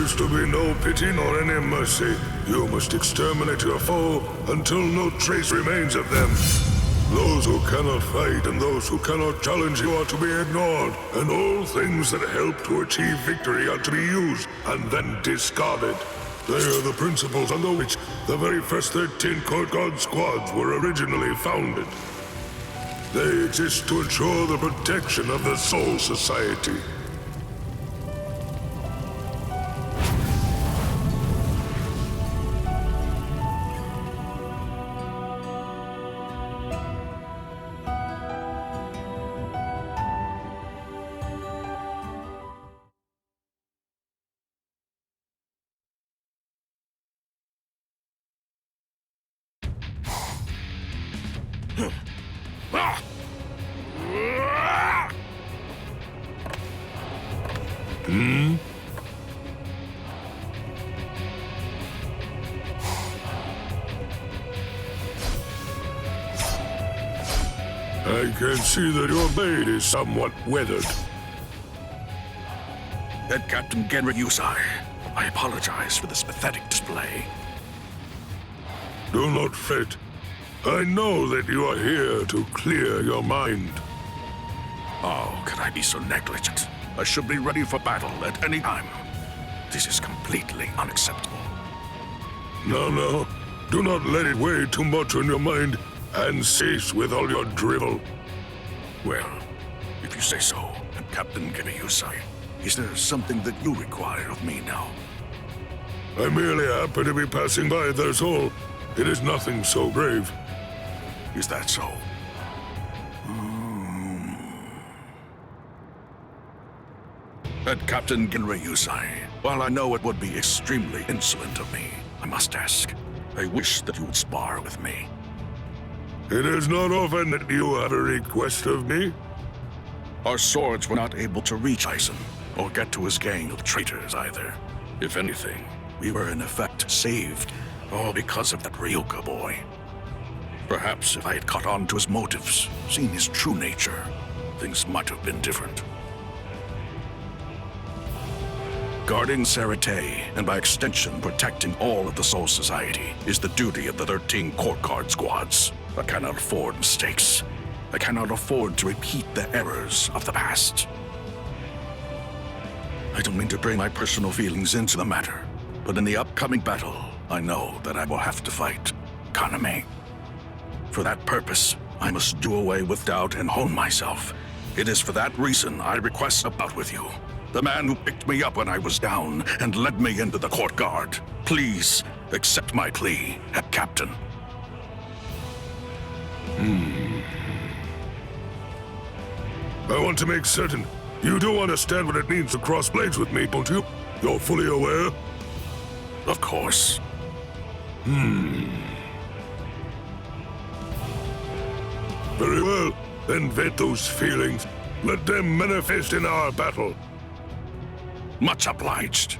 is to be no pity nor any mercy. You must exterminate your foe until no trace remains of them. Those who cannot fight and those who cannot challenge you are to be ignored, and all things that help to achieve victory are to be used and then discarded. They are the principles under which the very first 13 Court Guard squads were originally founded. They exist to ensure the protection of the Soul Society. I can see that your blade is somewhat weathered. Head Captain Genryusai, I apologize for this pathetic display. Do not fret. I know that you are here to clear your mind. Oh, could I be so negligent? I should be ready for battle at any time. This is completely unacceptable. No. Do not let it weigh too much on your mind, and cease with all your drivel. Well, if you say so, Captain Genryusai, is there something that you require of me now? I merely happen to be passing by, that's all. It is nothing so grave. Is that so? Head Captain Genryusai, while I know it would be extremely insolent of me, I must ask, I wish that you would spar with me. It is not often that you have a request of me. Our swords were not able to reach Aizen, or get to his gang of traitors either. If anything, we were in effect saved, all because of that Ryoka boy. Perhaps if I had caught on to his motives, seen his true nature, things might have been different. Guarding Sarate, and by extension protecting all of the Soul Society, is the duty of the 13 Court Guard squads. I cannot afford mistakes. I cannot afford to repeat the errors of the past. I don't mean to bring my personal feelings into the matter, but in the upcoming battle, I know that I will have to fight Kaname. For that purpose, I must do away with doubt and hone myself. It is for that reason I request a bout with you. The man who picked me up when I was down and led me into the court guard. Please accept my plea, Captain. I want to make certain you do understand what it means to cross blades with me, don't you? You're fully aware? Of course. Very well. Then vet those feelings. Let them manifest in our battle. Much obliged.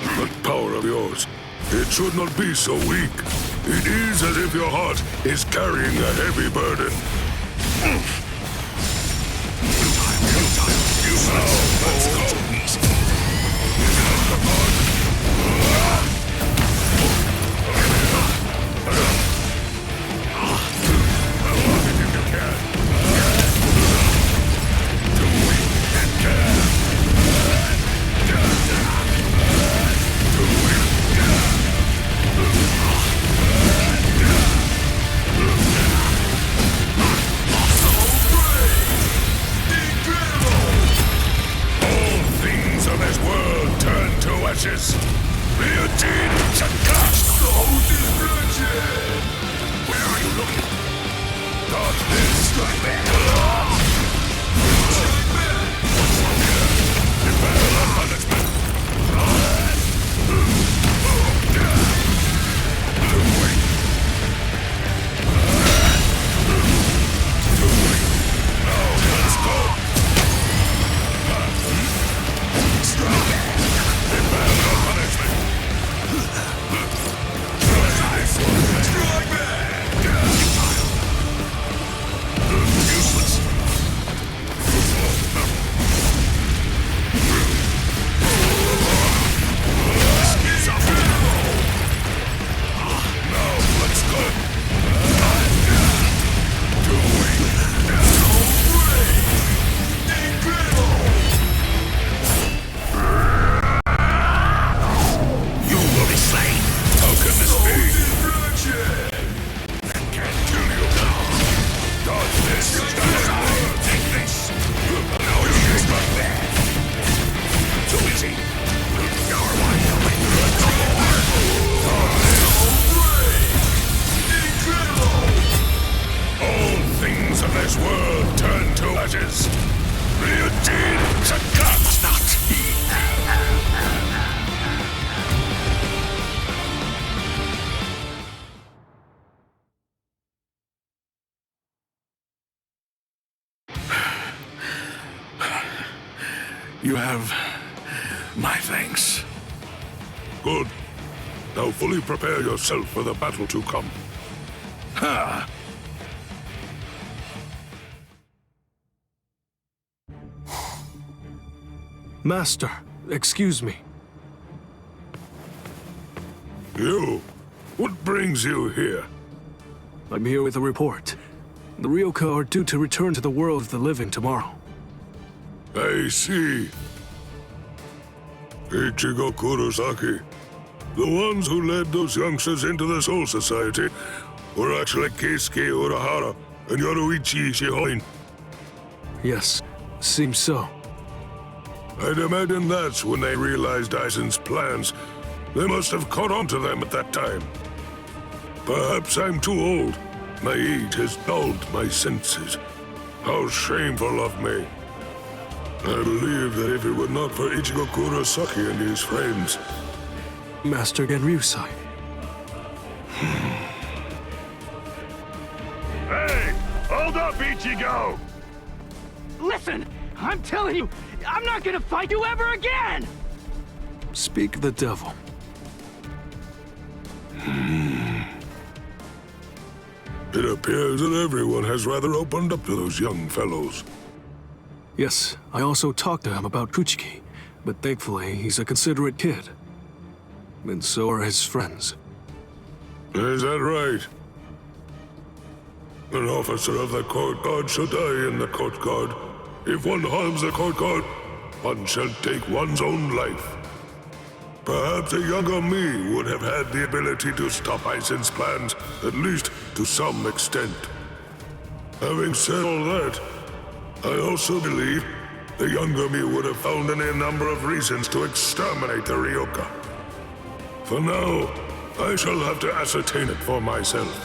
That power of yours, it should not be so weak. It is as if your heart is carrying a heavy burden. Let's go. You have my thanks. Good. Now fully prepare yourself for the battle to come. Ha! Master, excuse me. You? What brings you here? I'm here with a report. The Ryoka are due to return to the world of the living tomorrow. I see. Ichigo Kurosaki. The ones who led those youngsters into the Soul Society were actually Keisuke Urahara and Yoruichi Shihoin. Yes, seems so. I'd imagine that's when they realized Aizen's plans. They must have caught on to them at that time. Perhaps I'm too old. My age has dulled my senses. How shameful of me. I believe that if it were not for Ichigo Kurosaki and his friends... Master Genryusai. Hey! Hold up, Ichigo! Listen! I'm telling you, I'm not gonna fight you ever again! Speak the devil. It appears that everyone has rather opened up to those young fellows. Yes, I also talked to him about Kuchiki, but thankfully he's a considerate kid. And so are his friends. Is that right? An officer of the court guard shall die in the court guard. If one harms the court guard, one shall take one's own life. Perhaps a younger me would have had the ability to stop Aizen's plans, at least to some extent. Having said all that, I also believe the younger me would have found any number of reasons to exterminate the Ryoka. For now, I shall have to ascertain it for myself.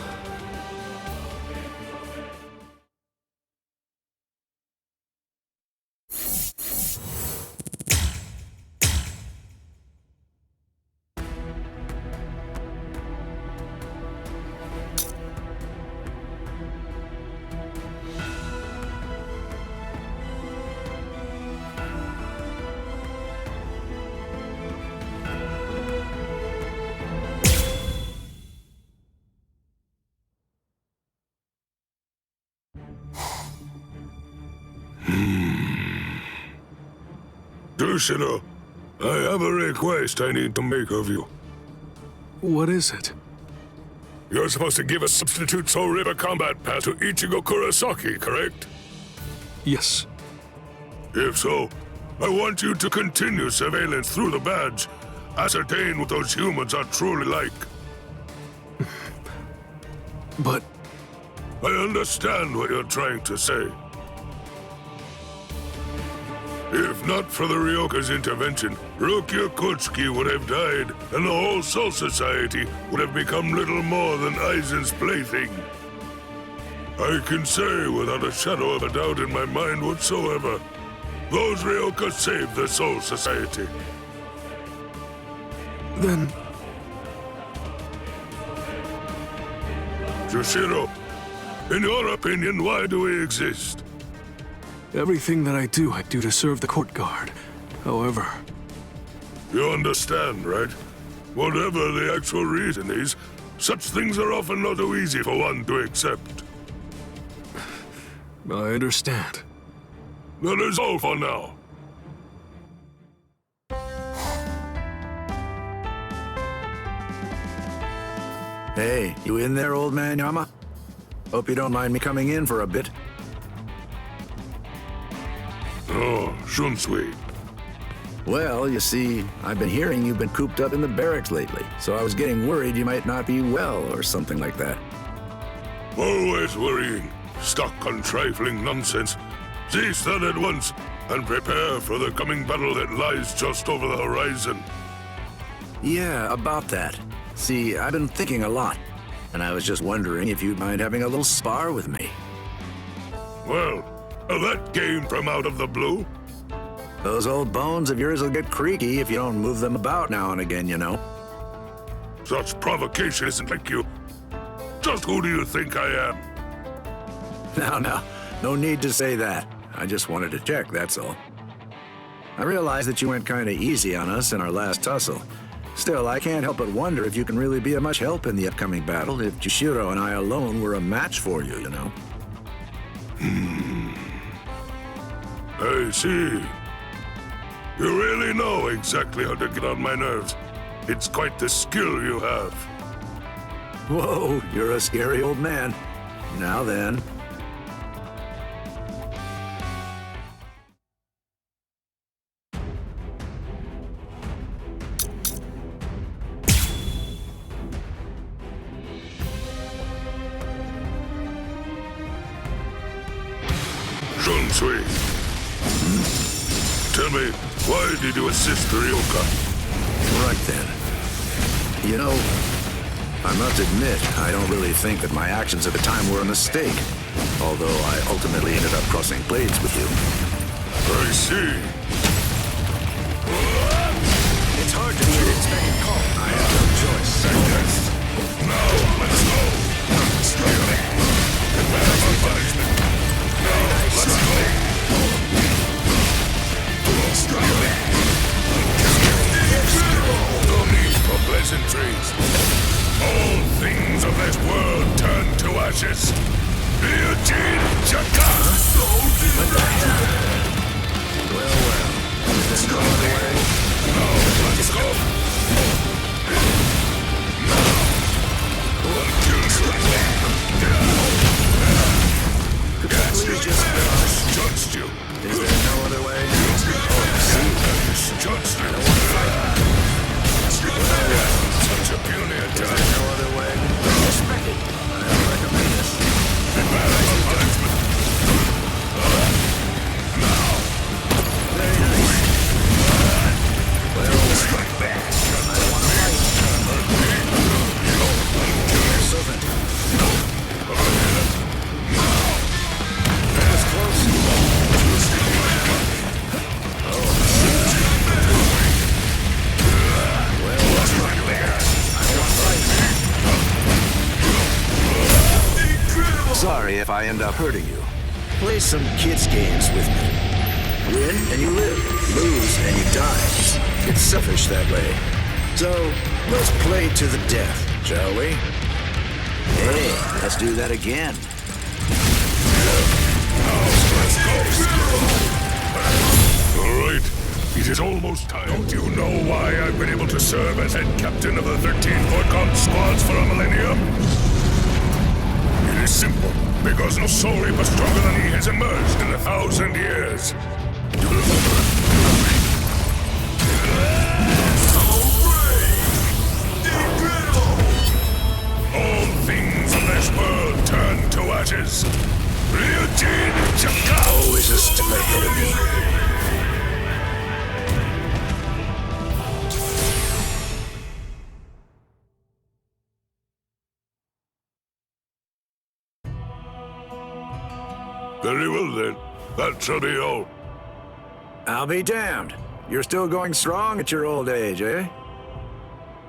Tushino, I have a request I need to make of you. What is it? You're supposed to give a substitute Soul River combat pass to Ichigo Kurosaki, correct? Yes. If so, I want you to continue surveillance through the badge. Ascertain what those humans are truly like. But... I understand what you're trying to say. If not for the Ryoka's intervention, Rukia Kuchiki would have died, and the whole Soul Society would have become little more than Aizen's plaything. I can say without a shadow of a doubt in my mind whatsoever, those Ryoka saved the Soul Society. then... Jushiro, in your opinion, why do we exist? Everything that I do to serve the court guard. However... You understand, right? Whatever the actual reason is, such things are often not so easy for one to accept. I understand. That is all for now. Hey, you in there, old man Yama? Hope you don't mind me coming in for a bit. Oh, Shunsui. Well, you see, I've been hearing you've been cooped up in the barracks lately, so I was getting worried you might not be well or something like that. Always worrying, stuck on trifling nonsense. Cease that at once, and prepare for the coming battle that lies just over the horizon. Yeah, about that. See, I've been thinking a lot, and I was just wondering if you'd mind having a little spar with me. Well, that came from out of the blue. Those old bones of yours will get creaky if you don't move them about now and again, you know. Such provocation isn't like you. Just who do you think I am? No, no need to say that. I just wanted to check, that's all. I realize that you went kinda easy on us in our last tussle. Still, I can't help but wonder if you can really be of much help in the upcoming battle if Jushiro and I alone were a match for you, you know? I see. You really know exactly how to get on my nerves. It's quite the skill you have. Whoa, you're a scary old man. Now then. Junzui. Tell me, why did you assist Ryoka? Right then. You know, I must admit, I don't really think that my actions at the time were a mistake. Although I ultimately ended up crossing blades with you. I see. It's hard to be an expected call. I have no choice. Now, let's go. Let's go. No need for pleasantries. All things of this world turn to ashes. Ryujin Chaka! Well, is this going away? No, let's go. Please just Judged you. Is there no other way? Judged you. Such a puny attack. No other way? I don't recommend this. Very nice. Well, strike back. I don't want to fight. Servant. That was close. Sorry if I end up hurting you. Play some kids' games with me. Win and you live. Lose and you die. It's selfish that way. So, let's play to the death, shall we? Hey, let's do that again. All right. It is almost time. Don't you know why I've been able to serve as head captain of the 13 Port Guard squads for a millennium? It is simple, because no soul reaper stronger than he has emerged in 1,000 years. All things of this world turn to ashes. Ryujin Chaka! Always a step ahead of me. Very well then. That shall be all. I'll be damned. You're still going strong at your old age, eh?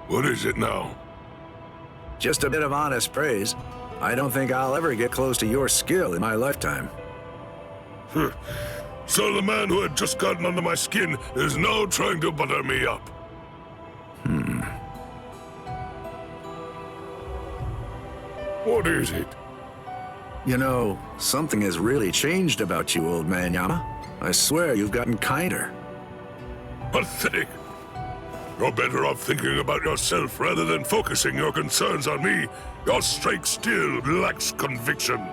What is it now? Just a bit of honest praise. I don't think I'll ever get close to your skill in my lifetime. So the man who had just gotten under my skin is now trying to butter me up. What is it? You know, something has really changed about you, old man Yama. I swear you've gotten kinder. Pathetic. You're better off thinking about yourself rather than focusing your concerns on me. Your strike still lacks conviction.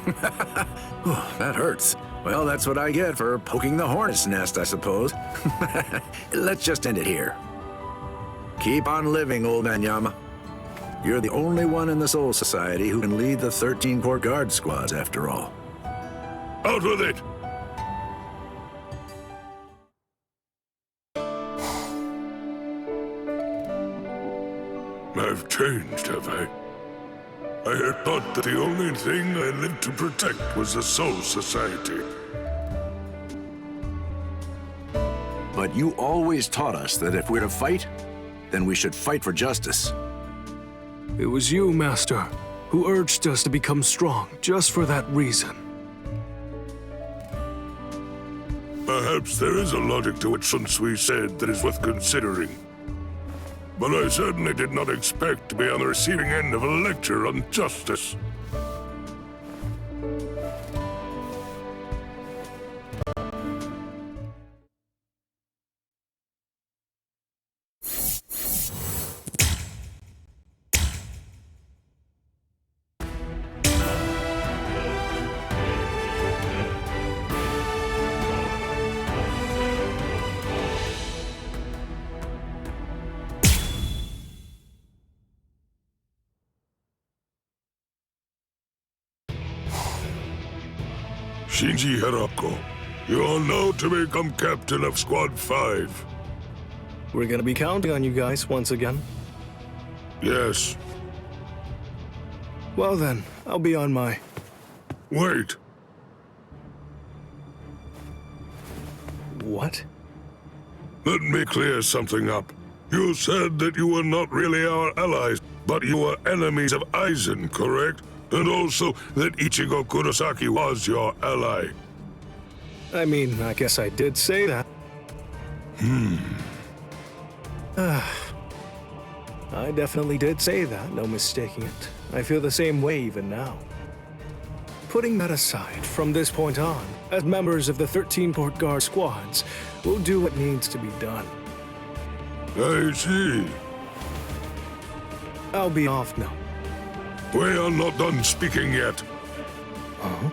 That hurts. Well, that's what I get for poking the hornet's nest, I suppose. Let's just end it here. Keep on living, old man Yama. You're the only one in the Soul Society who can lead the 13 Port Guard squads, after all. Out with it! I've changed, have I? I had thought that the only thing I lived to protect was the Soul Society. But you always taught us that if we're to fight, then we should fight for justice. It was you, Master, who urged us to become strong just for that reason. Perhaps there is a logic to what Shunsui said that is worth considering. But I certainly did not expect to be on the receiving end of a lecture on justice. Shinji Hirako, you are now to become captain of Squad 5. We're gonna be counting on you guys once again. Yes. Well then, I'll be on my... Wait. What? Let me clear something up. You said that you were not really our allies, but you were enemies of Aizen, correct? And also that Ichigo Kurosaki was your ally. I mean, I guess I did say that. I definitely did say that, no mistaking it. I feel the same way even now. Putting that aside, from this point on, as members of the 13 Port Guard squads, we'll do what needs to be done. I see. I'll be off now. We are not done speaking yet. Huh?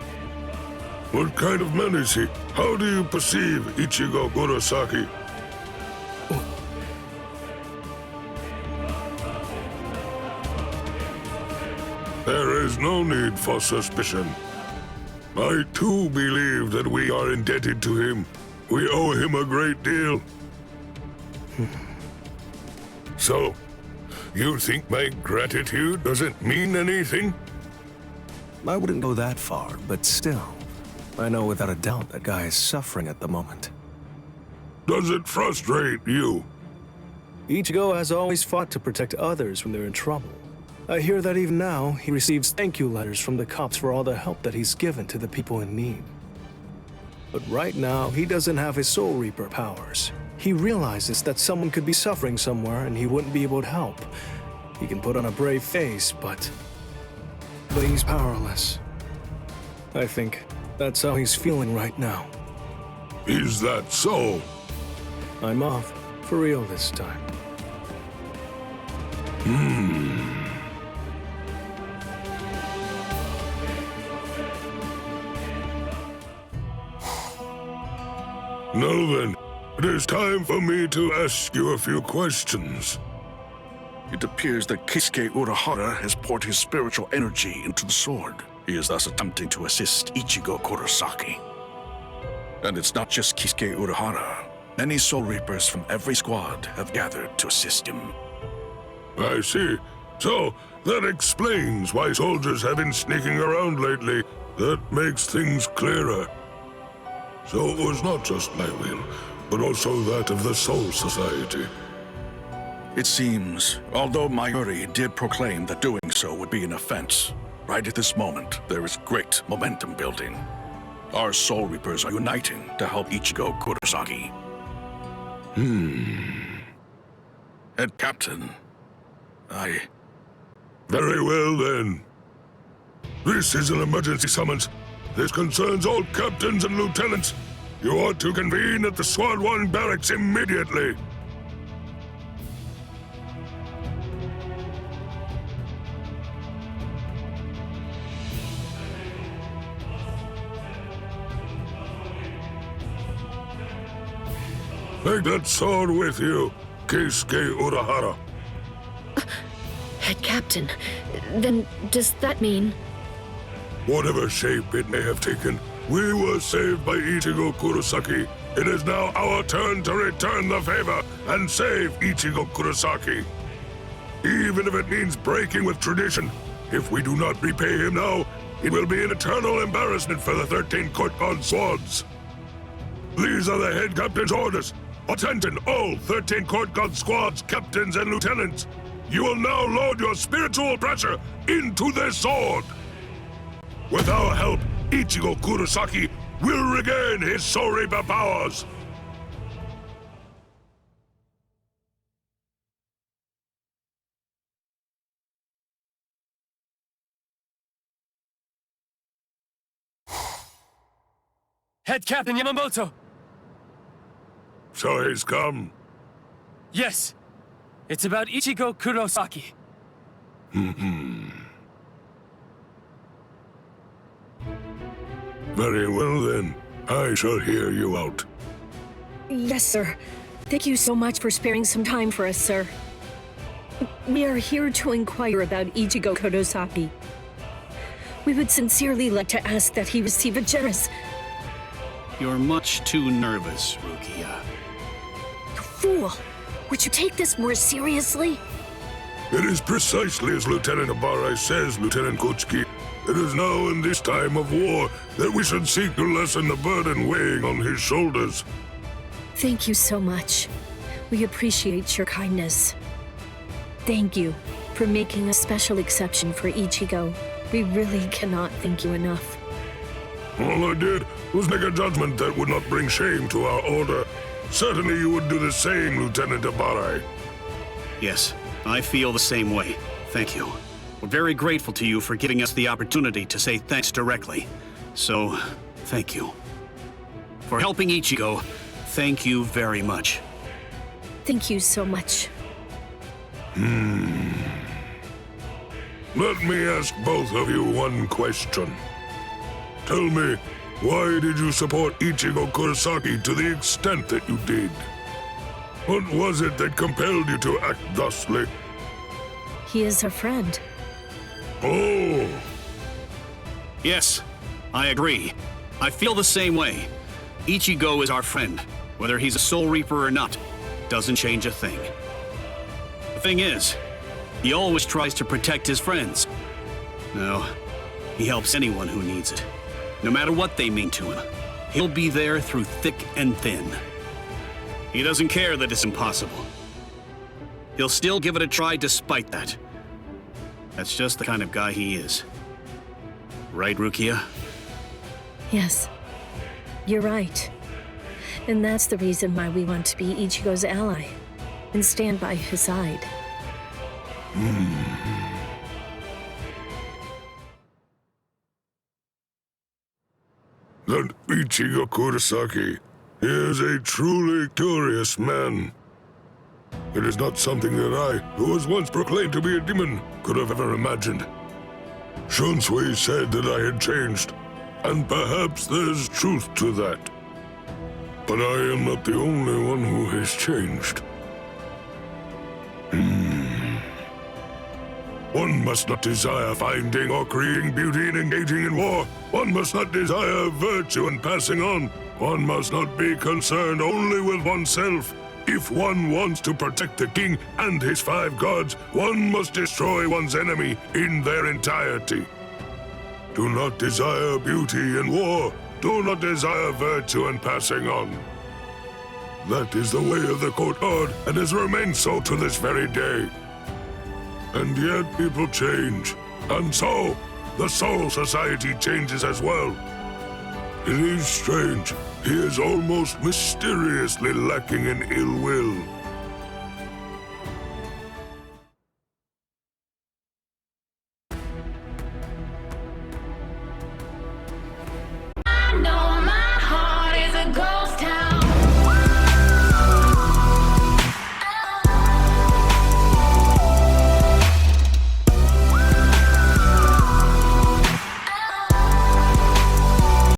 What kind of man is he? How do you perceive Ichigo Kurosaki? There is no need for suspicion. I too believe that we are indebted to him. We owe him a great deal. So, you think my gratitude doesn't mean anything? I wouldn't go that far, but still, I know without a doubt that guy is suffering at the moment. Does it frustrate you? Ichigo has always fought to protect others when they're in trouble. I hear that even now, he receives thank you letters from the cops for all the help that he's given to the people in need. But right now, he doesn't have his Soul Reaper powers. He realizes that someone could be suffering somewhere and he wouldn't be able to help. He can put on a brave face, but he's powerless. I think that's how he's feeling right now. Is that so? I'm off, for real this time. Now then, it is time for me to ask you a few questions. It appears that Kisuke Urahara has poured his spiritual energy into the sword. He is thus attempting to assist Ichigo Kurosaki. And it's not just Kisuke Urahara. Many Soul Reapers from every squad have gathered to assist him. I see. So, that explains why soldiers have been sneaking around lately. That makes things clearer. So it was not just my will, but also that of the Soul Society. It seems, although Mayuri did proclaim that doing so would be an offense, right at this moment, there is great momentum building. Our Soul Reapers are uniting to help Ichigo Kurosaki. Head Captain, Very well, then. This is an emergency summons. This concerns all captains and lieutenants. You ought to convene at the Squad 1 barracks immediately. Take that sword with you, Kisuke Urahara. Head Captain, then does that mean... Whatever shape it may have taken, we were saved by Ichigo Kurosaki. It is now our turn to return the favor and save Ichigo Kurosaki. Even if it means breaking with tradition, if we do not repay him now, it will be an eternal embarrassment for the 13 Court Guard squads. These are the head captain's orders. Attention, all 13 Court Guard squads, captains and lieutenants. You will now load your spiritual pressure into this sword. With our help, Ichigo Kurosaki will regain his Soul Reaper powers! Head Captain Yamamoto! So he's come. Yes! It's about Ichigo Kurosaki. Very well then. I shall hear you out. Yes, sir. Thank you so much for sparing some time for us, sir. We are here to inquire about Ichigo Kurosaki. We would sincerely like to ask that he receive a generous... You're much too nervous, Rukia. You fool! Would you take this more seriously? It is precisely as Lieutenant Ibarra says, Lieutenant Kuchiki. It is now in this time of war that we should seek to lessen the burden weighing on his shoulders. Thank you so much. We appreciate your kindness. Thank you for making a special exception for Ichigo. We really cannot thank you enough. All I did was make a judgment that would not bring shame to our order. Certainly you would do the same, Lieutenant Ibarra. Yes, I feel the same way. Thank you. We're very grateful to you for giving us the opportunity to say thanks directly. So, thank you. For helping Ichigo, thank you very much. Thank you so much. Let me ask both of you one question. Tell me, why did you support Ichigo Kurosaki to the extent that you did? What was it that compelled you to act thusly? He is our friend. Oh, Yes, I agree. I feel the same way. Ichigo is our friend. Whether he's a Soul Reaper or not, doesn't change a thing. The thing is, he always tries to protect his friends. No, he helps anyone who needs it. No matter what they mean to him, he'll be there through thick and thin. He doesn't care that it's impossible. He'll still give it a try despite that. That's just the kind of guy he is. Right, Rukia? Yes, you're right. And that's the reason why we want to be Ichigo's ally and stand by his side. that Ichigo Kurosaki is a truly curious man. It is not something that I, who was once proclaimed to be a demon, could have ever imagined. Shunsui said that I had changed, and perhaps there's truth to that. But I am not the only one who has changed. One must not desire finding or creating beauty and engaging in war. One must not desire virtue and passing on. One must not be concerned only with oneself. If one wants to protect the king and his 5 gods, one must destroy one's enemy in their entirety. Do not desire beauty in war. Do not desire virtue and passing on. That is the way of the courtyard, and has remained so to this very day. And yet people change, and so the Soul Society changes as well. It is strange. He is almost mysteriously lacking in ill will.